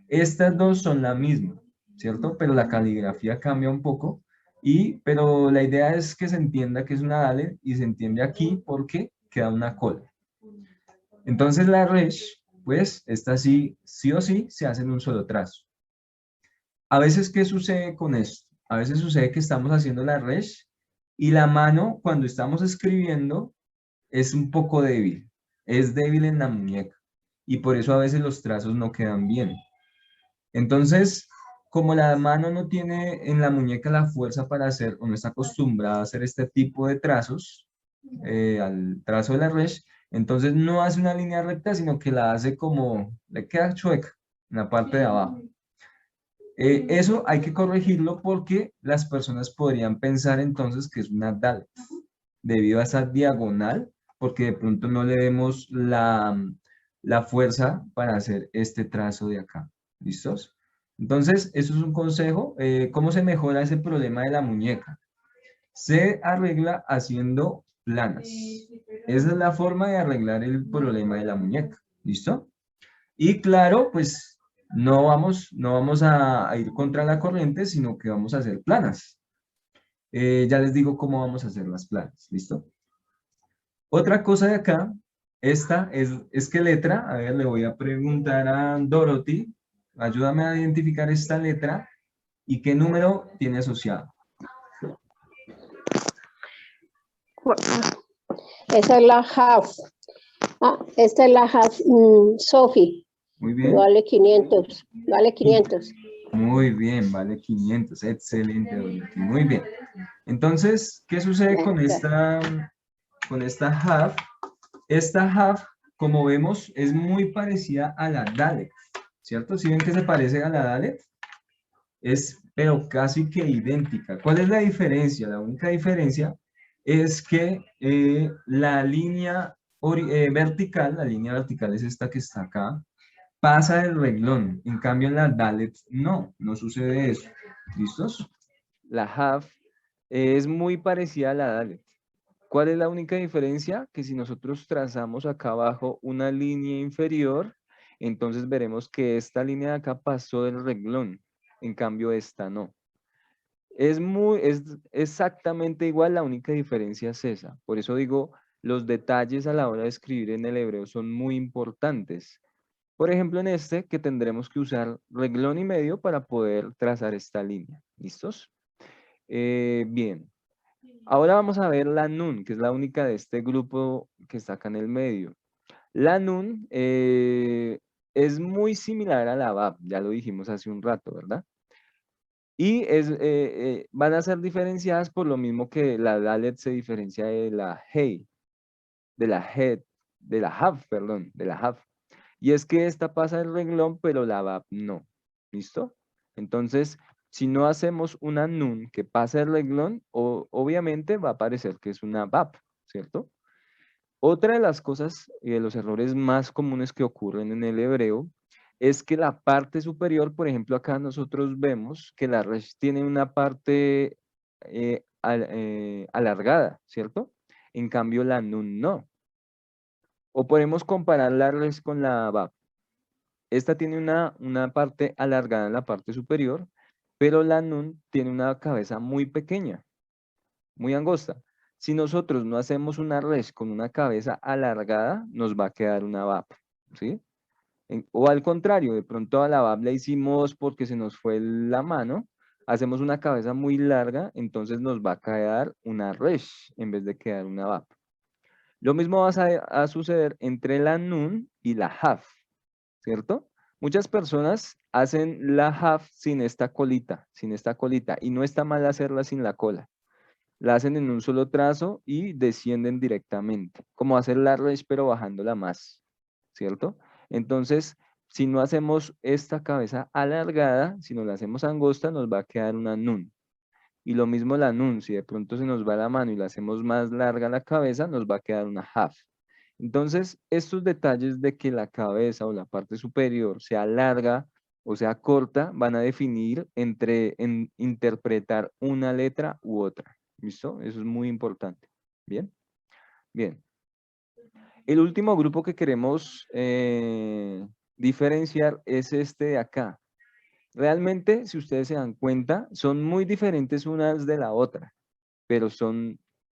A: Estas dos son la misma, ¿cierto? Pero la caligrafía cambia un poco, pero la idea es que se entienda que es una Dalet y se entiende aquí porque queda una cola. Entonces la Resh, pues, esta sí o sí se hace en un solo trazo. A veces, ¿qué sucede con esto? A veces sucede que estamos haciendo la Resh y la mano, cuando estamos escribiendo, es un poco débil. Es débil en la muñeca. Y por eso a veces los trazos no quedan bien. Entonces, como la mano no tiene en la muñeca la fuerza para hacer, o no está acostumbrada a hacer este tipo de trazos, al trazo de la Resh, entonces no hace una línea recta, sino que la hace como, le queda chueca en la parte de abajo. Eso hay que corregirlo porque las personas podrían pensar entonces que es una Dalet, debido a esa diagonal, porque de pronto no le vemos la fuerza para hacer este trazo de acá. ¿Listos? Entonces, eso es un consejo. ¿Cómo se mejora ese problema de la muñeca? Se arregla haciendo planas. Esa es la forma de arreglar el problema de la muñeca. ¿Listo? Y claro, pues no vamos a ir contra la corriente, sino que vamos a hacer planas. Ya les digo cómo vamos a hacer las planas. ¿Listo? Otra cosa de acá, esta es qué letra. A ver, le voy a preguntar a Dorothy. Ayúdame a identificar esta letra y qué número tiene asociado.
L: Esa es la half. Esta es la half Sophie.
A: Muy bien.
L: Vale 500. Vale 500.
A: Muy bien, vale 500. Excelente, Dorothy. Muy bien. Entonces, ¿qué sucede con esta half? Esta half, como vemos, es muy parecida a la Dalet, ¿cierto? ¿Sí ven que se parece a la Dalet? Pero casi que idéntica. ¿Cuál es la diferencia? La única diferencia es que la línea vertical, la línea vertical es esta que está acá, pasa del reglón. En cambio, en la Dalet no sucede eso. ¿Listos?
M: La half es muy parecida a la Dalet. ¿Cuál es la única diferencia? Que si nosotros trazamos acá abajo una línea inferior, entonces veremos que esta línea de acá pasó del reglón. En cambio, esta no. Es exactamente igual, la única diferencia es esa. Por eso digo, los detalles a la hora de escribir en el hebreo son muy importantes. Por ejemplo, en este, que tendremos que usar reglón y medio para poder trazar esta línea. ¿Listos? Bien. Ahora vamos a ver la nun, que es la única de este grupo que está acá en el medio. La nun es muy similar a la bab, ya lo dijimos hace un rato, ¿verdad? Y van a ser diferenciadas por lo mismo que la Dalet se diferencia de la Hei, de la Haf, perdón, de la Haf. Y es que esta pasa el reglón, pero la Bab no. ¿Listo? Entonces, si no hacemos una Nun que pasa el reglón, obviamente va a parecer que es una Bab, ¿cierto? Otra de las cosas y de los errores más comunes que ocurren en el hebreo es que la parte superior, por ejemplo, acá nosotros vemos que la Resh tiene una parte alargada, ¿cierto? En cambio, la Nun no. O podemos comparar la Resh con la Bab. Esta tiene una parte alargada en la parte superior, pero la Nun tiene una cabeza muy pequeña, muy angosta. Si nosotros no hacemos una Resh con una cabeza alargada, nos va a quedar una Bab, ¿sí? O al contrario, de pronto a la Bab la hicimos porque se nos fue la mano, hacemos una cabeza muy larga, entonces nos va a quedar una Resh en vez de quedar una Bab. Lo mismo va a suceder entre la Nun y la Haf, ¿cierto? Muchas personas hacen la Haf sin esta colita, y no está mal hacerla sin la cola. La hacen en un solo trazo y descienden directamente, como hacer la Resh pero bajándola más, ¿cierto? Entonces, si no hacemos esta cabeza alargada, si no la hacemos angosta, nos va a quedar una Nun. Y lo mismo la Nun, si de pronto se nos va la mano y la hacemos más larga la cabeza, nos va a quedar una Haf. Entonces, estos detalles de que la cabeza o la parte superior sea larga o sea corta, van a definir en interpretar una letra u otra. ¿Listo? Eso es muy importante. ¿Bien? Bien. El último grupo que queremos diferenciar es este de acá. Realmente, si ustedes se dan cuenta, son muy diferentes unas de la otra, pero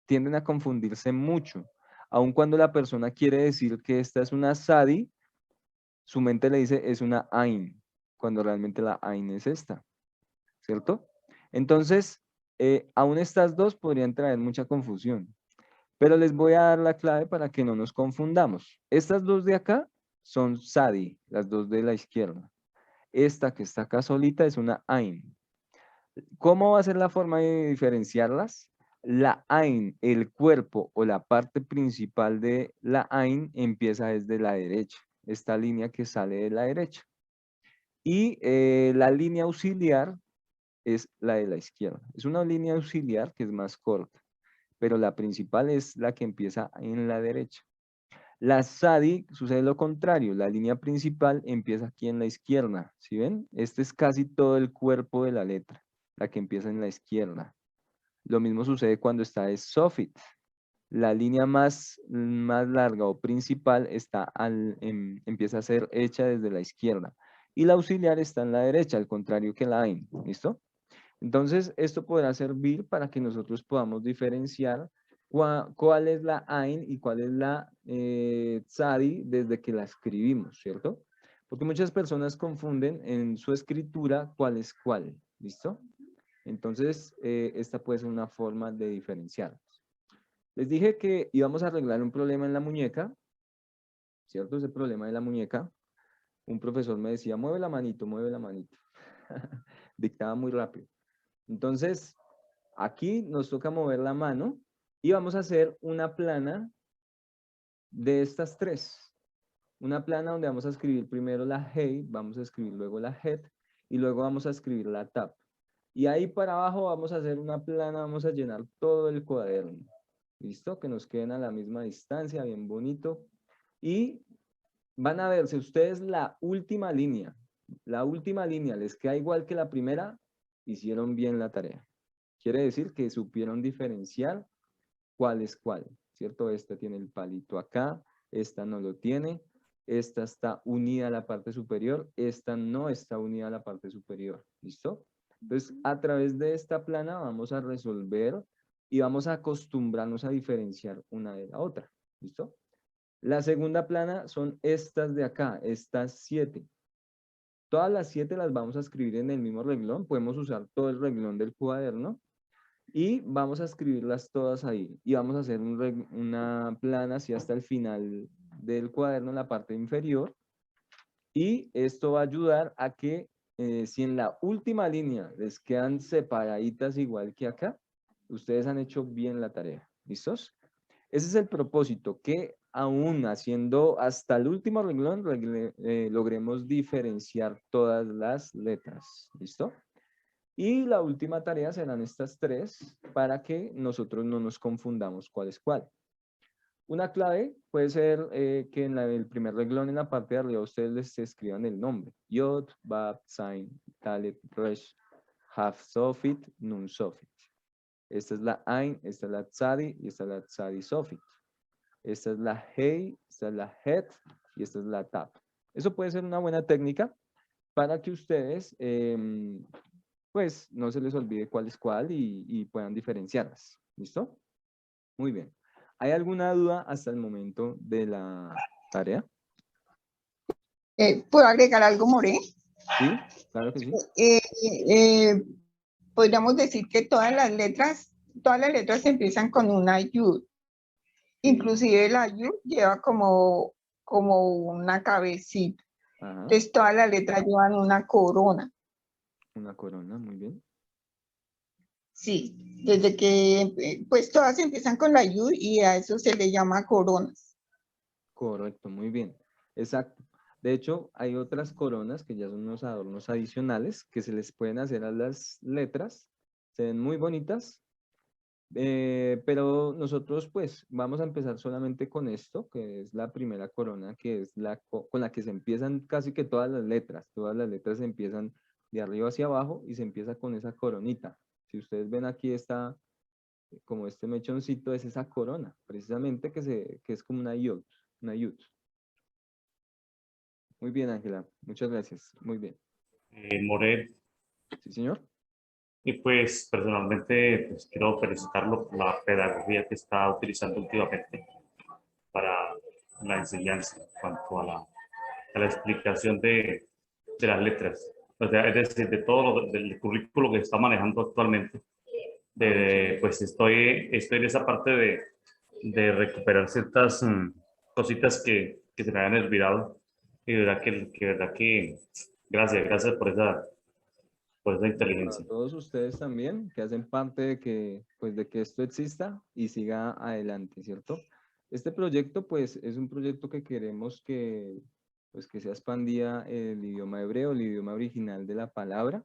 M: tienden a confundirse mucho. Aun cuando la persona quiere decir que esta es una Sadi, su mente le dice es una Ain, cuando realmente la Ain es esta, ¿cierto? Entonces, aún estas dos podrían traer mucha confusión, pero les voy a dar la clave para que no nos confundamos. Estas dos de acá son Sadi, las dos de la izquierda. Esta que está acá solita es una Ain. ¿Cómo va a ser la forma de diferenciarlas? La Ain, el cuerpo o la parte principal de la Ain empieza desde la derecha. Esta línea que sale de la derecha. Y la línea auxiliar es la de la izquierda. Es una línea auxiliar que es más corta, pero la principal es la que empieza en la derecha. La Sadi sucede lo contrario, la línea principal empieza aquí en la izquierda, ¿sí ven? Este es casi todo el cuerpo de la letra, la que empieza en la izquierda. Lo mismo sucede cuando está es Sofit. La línea más larga o principal empieza a ser hecha desde la izquierda. Y la auxiliar está en la derecha, al contrario que la Ain, ¿listo? Entonces, esto podrá servir para que nosotros podamos diferenciar cuál es la Ain y cuál es la Tzadi desde que la escribimos, ¿cierto? Porque muchas personas confunden en su escritura cuál es cuál, ¿listo? Entonces, esta puede ser una forma de diferenciarlos. Les dije que íbamos a arreglar un problema en la muñeca, ¿cierto? Ese problema de la muñeca. Un profesor me decía, mueve la manito, mueve la manito. Dictaba muy rápido. Entonces, aquí nos toca mover la mano y vamos a hacer una plana de estas tres. Una plana donde vamos a escribir primero la Hey, vamos a escribir luego la Het y luego vamos a escribir la Tap. Y ahí para abajo vamos a hacer una plana, vamos a llenar todo el cuaderno. ¿Listo? Que nos queden a la misma distancia, bien bonito. Y van a verse ustedes la última línea. La última línea les queda igual que la primera, hicieron bien la tarea. Quiere decir que supieron diferenciar cuál es cuál, ¿cierto? Esta tiene el palito acá, esta no lo tiene, esta está unida a la parte superior, esta no está unida a la parte superior, ¿listo? Entonces, a través de esta plana vamos a resolver y vamos a acostumbrarnos a diferenciar una de la otra, ¿listo? La segunda plana son estas de acá, estas 7. Todas las 7 las vamos a escribir en el mismo renglón, podemos usar todo el renglón del cuaderno y vamos a escribirlas todas ahí. Y vamos a hacer una plana así hasta el final del cuaderno, en la parte inferior. Y esto va a ayudar a que si en la última línea les quedan separaditas igual que acá, ustedes han hecho bien la tarea. ¿Listos? Ese es el propósito, que aún haciendo hasta el último renglón, logremos diferenciar todas las letras. ¿Listo? Y la última tarea serán estas tres para que nosotros no nos confundamos cuál es cuál. Una clave puede ser que en el primer renglón en la parte de arriba ustedes les escriban el nombre. Yod, Bab, Zain, Dalet, Resh, Haf, Sofit, Nun, Sofit. Esta es la Ain, esta es la Tzadi y esta es la Tzadi Sofit. Esta es la Hey, esta es la Het y esta es la Tap. Eso puede ser una buena técnica para que ustedes pues no se les olvide cuál es cuál y puedan diferenciarlas. ¿Listo? Muy bien. ¿Hay alguna duda hasta el momento de la tarea?
N: ¿Puedo agregar algo, More?
M: Sí, claro que sí.
N: Podríamos decir que todas las letras empiezan con una yud. Inclusive la yud lleva como una cabecita.
M: Ajá.
N: Entonces todas las letras llevan una corona.
M: Una corona, muy bien.
N: Sí, desde que, pues todas empiezan con la yud y a eso se le llama coronas.
M: Correcto, muy bien. Exacto. De hecho, hay otras coronas que ya son unos adornos adicionales que se les pueden hacer a las letras. Se ven muy bonitas. Pero nosotros pues vamos a empezar solamente con esto, que es la primera corona, que es con la que se empiezan casi que todas las letras. Todas las letras se empiezan de arriba hacia abajo y se empieza con esa coronita. Si ustedes ven aquí está como este mechoncito, es esa corona, precisamente que es como una yod, una yud. Muy bien, Ángela. Muchas gracias. Muy bien.
J: More,
M: Sí, señor.
J: y pues personalmente pues, quiero felicitarlo por la pedagogía que está utilizando últimamente para la enseñanza en cuanto a la explicación de las letras. O sea, es decir, de todo del currículo que está manejando actualmente. Pues estoy en esa parte de recuperar ciertas cositas que se me habían olvidado. Y de verdad que gracias por esa
M: Para
J: inteligencia.
M: todos ustedes también, que hacen parte de que, pues, de que esto exista y siga adelante, ¿cierto? Este proyecto, pues, es un proyecto que queremos que, pues, que sea expandida el idioma hebreo, el idioma original de la palabra,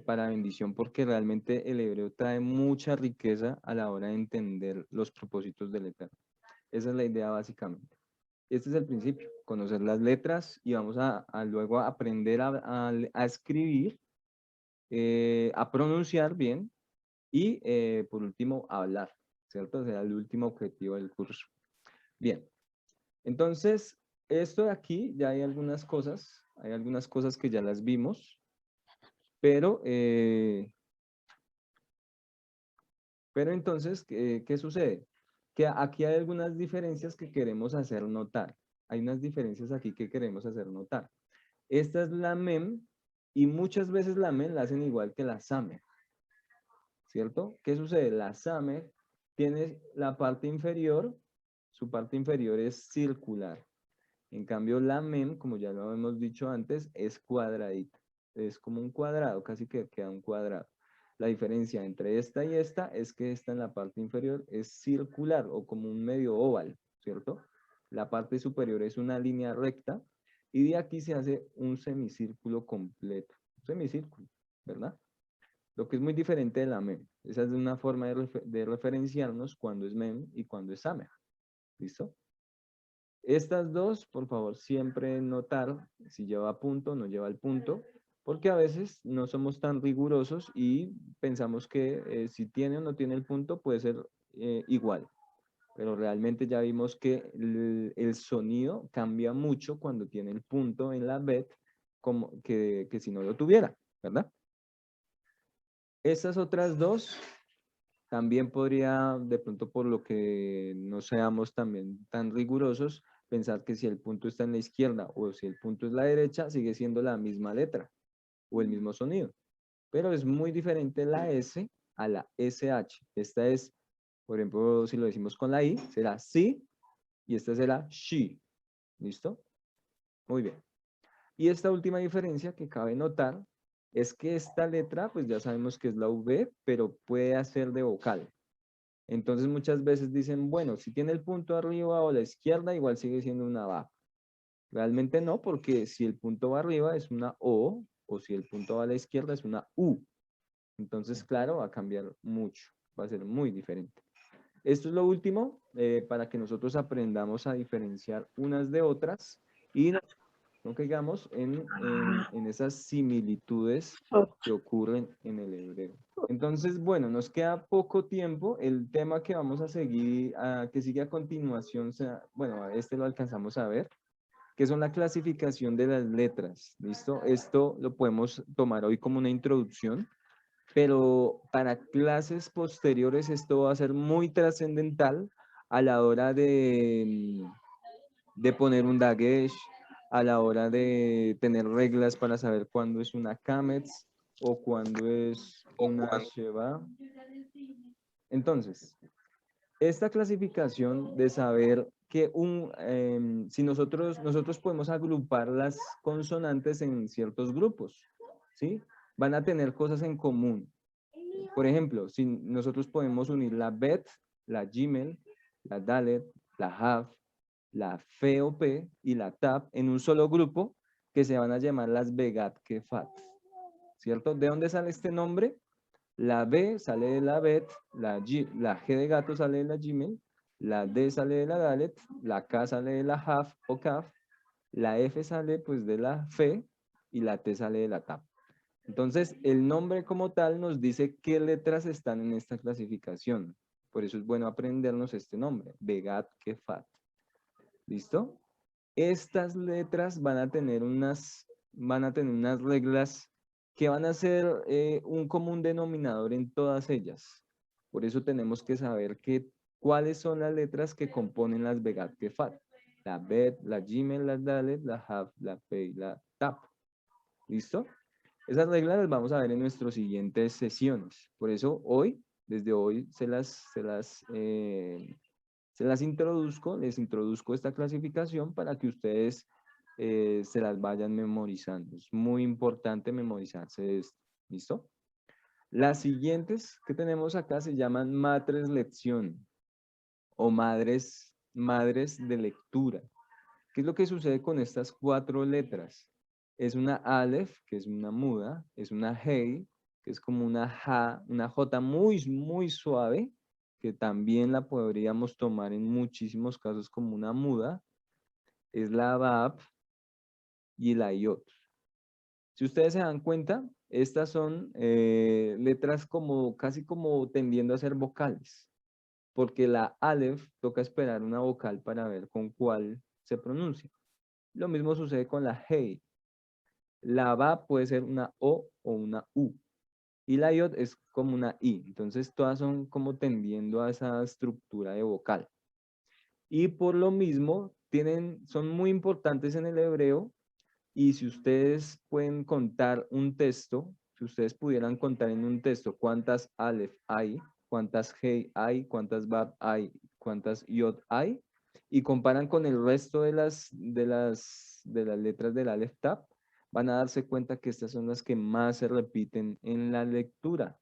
M: para bendición, porque realmente el hebreo trae mucha riqueza a la hora de entender los propósitos del Eterno. Esa es la idea básicamente. Este es el principio, conocer las letras y vamos a luego aprender a escribir, a pronunciar bien y por último a hablar, ¿cierto? O sea, el último objetivo del curso. Bien, entonces esto de aquí ya hay algunas cosas que ya las vimos, pero entonces, ¿qué sucede? Que aquí hay algunas diferencias que queremos hacer notar. Hay unas diferencias aquí que queremos hacer notar. Esta es la mem y muchas veces la mem la hacen igual que la samer. ¿Cierto? ¿Qué sucede? La samer tiene la parte inferior, su parte inferior es circular. En cambio la mem, como ya lo hemos dicho antes, es cuadradita. Es como un cuadrado, casi que queda un cuadrado. La diferencia entre esta y esta es que esta en la parte inferior es circular o como un medio óvalo, ¿cierto? La parte superior es una línea recta y de aquí se hace un semicírculo completo. Un semicírculo, ¿verdad? Lo que es muy diferente de la mem. Esa es una forma de referenciarnos cuando es mem y cuando es samer. ¿Listo? Estas dos, por favor, siempre notar si lleva punto o no lleva el punto, porque a veces no somos tan rigurosos y pensamos que si tiene o no tiene el punto puede ser igual. Pero realmente ya vimos que el sonido cambia mucho cuando tiene el punto en la bet como que si no lo tuviera, ¿verdad? Estas otras dos también podría, de pronto por lo que no seamos también tan rigurosos, pensar que si el punto está en la izquierda o si el punto es la derecha, sigue siendo la misma letra o el mismo sonido. Pero es muy diferente la S a la SH. Esta es, por ejemplo, si lo decimos con la I, será sí y esta será she. ¿Listo? Muy bien. Y esta última diferencia que cabe notar es que esta letra, pues ya sabemos que es la V, pero puede hacer de vocal. Entonces muchas veces dicen, bueno, si tiene el punto arriba o a la izquierda, igual sigue siendo una va. Realmente no, porque si el punto va arriba es una O, o si el punto va a la izquierda es una U. Entonces, claro, va a cambiar mucho, va a ser muy diferente. Esto es lo último, para que nosotros aprendamos a diferenciar unas de otras y no caigamos en esas similitudes que ocurren en el hebreo. Entonces, bueno, nos queda poco tiempo. El tema que vamos a seguir, que sigue a continuación, bueno, este lo alcanzamos a ver, que son la clasificación de las letras, ¿listo? Esto lo podemos tomar hoy como una introducción, pero para clases posteriores esto va a ser muy trascendental a la hora de poner un dagesh, a la hora de tener reglas para saber cuándo es una kametz o cuándo es una sheva. Entonces, esta clasificación de saber que si nosotros podemos agrupar las consonantes en ciertos grupos, ¿sí? Van a tener cosas en común. Por ejemplo, si nosotros podemos unir la bet, la gimel, la dalet, la hav, la fe o p y la tab en un solo grupo que se van a llamar las begat kefat, ¿cierto? ¿De dónde sale este nombre? La B sale de la bet, la G de gato sale de la gimel, la D sale de la dalet, la K sale de la hav o kaf, la F sale pues de la fe y la T sale de la tab. Entonces, el nombre como tal nos dice qué letras están en esta clasificación. Por eso es bueno aprendernos este nombre, Begat Kefat. ¿Listo? Estas letras van a tener unas reglas que van a ser un común denominador en todas ellas. Por eso tenemos que saber cuáles son las letras que componen las Begat Kefat. La Bet, la Gimel, la Dalet, la Haf, la Pei, la Tap. ¿Listo? Esas reglas las vamos a ver en nuestras siguientes sesiones. Por eso hoy, desde hoy, les introduzco esta clasificación para que ustedes se las vayan memorizando. Es muy importante memorizarse esto. ¿Listo? Las siguientes que tenemos acá se llaman matres lección o madres de lectura. ¿Qué es lo que sucede con estas 4 letras? Es una Aleph, que es una muda, es una Hey, que es como una J muy, muy suave, que también la podríamos tomar en muchísimos casos como una muda, es la Bab y la Yod. Si ustedes se dan cuenta, estas son letras casi como tendiendo a ser vocales, porque la Aleph toca esperar una vocal para ver con cuál se pronuncia. Lo mismo sucede con la Hey. La Bab puede ser una O o una U. Y la Yod es como una I. Entonces todas son como tendiendo a esa estructura de vocal. Y por lo mismo son muy importantes en el hebreo. Y si ustedes pueden contar un texto, si ustedes pudieran contar en un texto cuántas Aleph hay, cuántas Hey hay, cuántas Bab hay, cuántas Yod hay, y comparan con el resto de las letras del Aleph Tap, van a darse cuenta que estas son las que más se repiten en la lectura.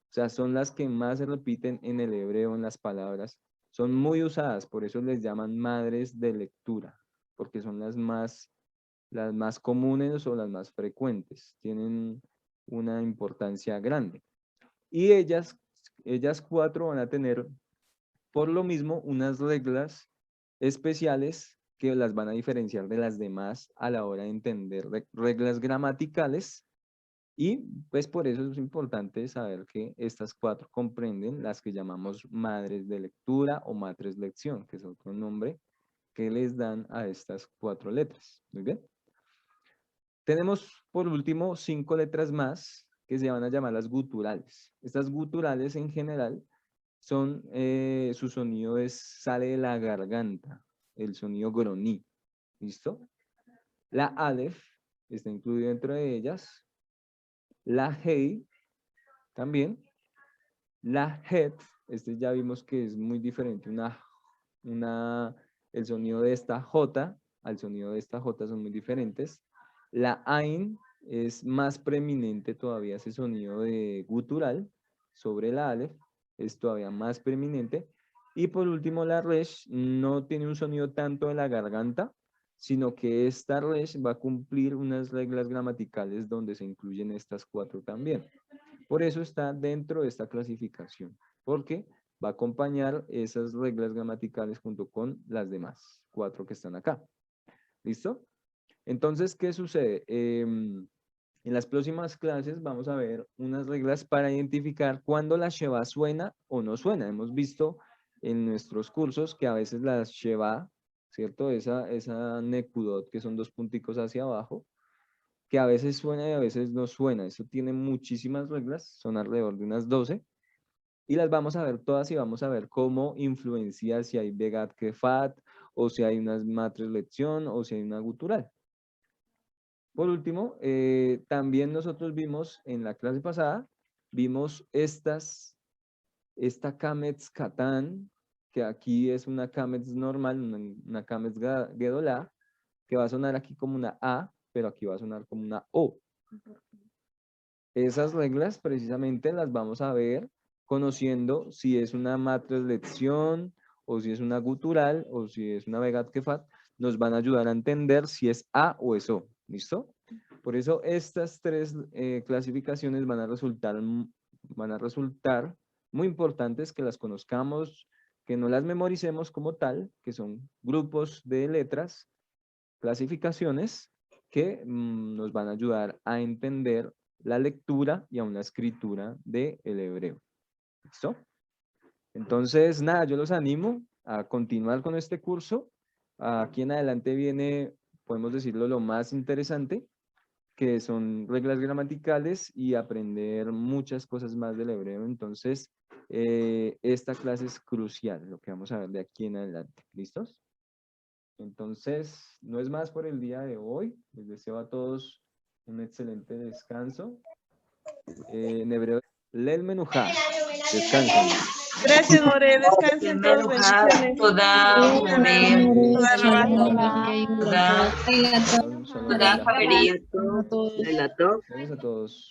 M: O sea, son las que más se repiten en el hebreo, en las palabras. Son muy usadas, por eso les llaman madres de lectura, porque son las más comunes o las más frecuentes. Tienen una importancia grande. Y ellas 4 van a tener, por lo mismo, unas reglas especiales que las van a diferenciar de las demás a la hora de entender reglas gramaticales. Y pues por eso es importante saber que estas 4 comprenden las que llamamos madres de lectura o matres lección, que es otro nombre que les dan a estas 4 letras. Muy bien. Tenemos por último 5 letras más que se van a llamar las guturales. Estas guturales en general son, su sonido sale de la garganta, el sonido groní. ¿Listo? La Aleph está incluida dentro de ellas. La Hey también. La Het, ya vimos que es muy diferente. El sonido de esta J al sonido de esta J son muy diferentes. La Ain es más preeminente todavía ese sonido de gutural sobre la Aleph, es todavía más preeminente. Y por último la Resh no tiene un sonido tanto de la garganta, sino que esta Resh va a cumplir unas reglas gramaticales donde se incluyen estas 4 también. Por eso está dentro de esta clasificación, porque va a acompañar esas reglas gramaticales junto con las demás 4 que están acá. ¿Listo? Entonces, ¿qué sucede? En las próximas clases vamos a ver unas reglas para identificar cuándo la Sheva suena o no suena. Hemos visto en nuestros cursos que a veces la Sheva, ¿cierto? Esa nekudot, que son 2 punticos hacia abajo, que a veces suena y a veces no suena. Eso tiene muchísimas reglas, son alrededor de unas 12. Y las vamos a ver todas y vamos a ver cómo influencia si hay Begat Kefat, o si hay unas matres lección, o si hay una gutural. Por último, también nosotros vimos en la clase pasada, vimos esta Kametz Katan, que aquí es una Kametz normal, una Kametz Gedolá, que va a sonar aquí como una A, pero aquí va a sonar como una O. Esas reglas precisamente las vamos a ver conociendo si es una matres lección, o si es una gutural, o si es una Begat Kefat, nos van a ayudar a entender si es A o es O. ¿Listo? Por eso estas 3 clasificaciones van a resultar muy importantes que las conozcamos, que no las memoricemos como tal, que son grupos de letras, clasificaciones que nos van a ayudar a entender la lectura y a una escritura del hebreo. ¿Listo? Entonces, nada, yo los animo a continuar con este curso, Aquí en adelante viene, podemos decirlo, lo más interesante, que son reglas gramaticales y aprender muchas cosas más del hebreo. Entonces, esta clase es crucial, lo que vamos a ver de aquí en adelante. ¿Listos? Entonces, no es más por el día de hoy. Les deseo a todos un excelente descanso. En hebreo, Lel Menujá. Descansen.
O: Gracias, More. Descansen todos. Bendiciones.
M: Shalom, shalom.
E: Gracias a todos.
M: Gracias a todos.